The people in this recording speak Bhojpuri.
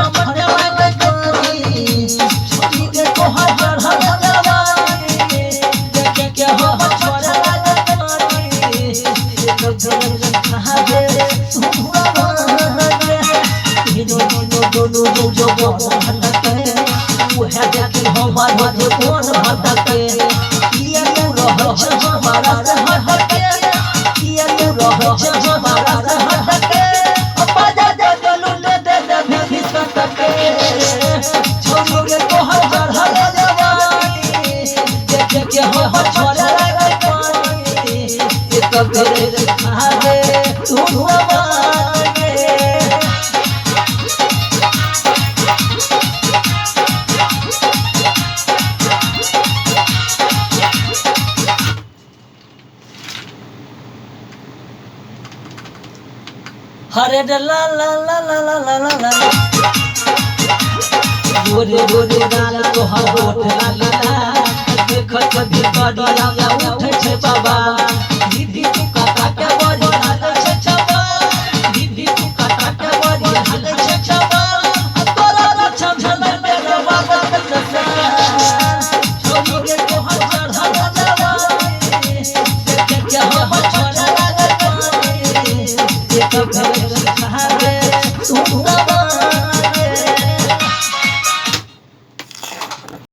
छमछड़वा के कोरी छोटी के तोहर चढ़ल जवानी देखे के हम छमछड़वा के कोरी एक दिन कहा दे सुहावा के दोनों जो भटके वो है देख हमार मजे कौन भटके ये तू रह हमारा से हटके ये तू रह हमारा से हटके बाजा दे लुटे दे भी सटके छोड़ के तोहर चढ़ल जवानी देखे के हम छोड़ा लगे पानी एक बेर खा दे सुहावा हरे ला ला ला ला ला ला ला ला गोरे गोरे लाल तोहर होठ लाल देखत भी बड़ी उठे छे बाबा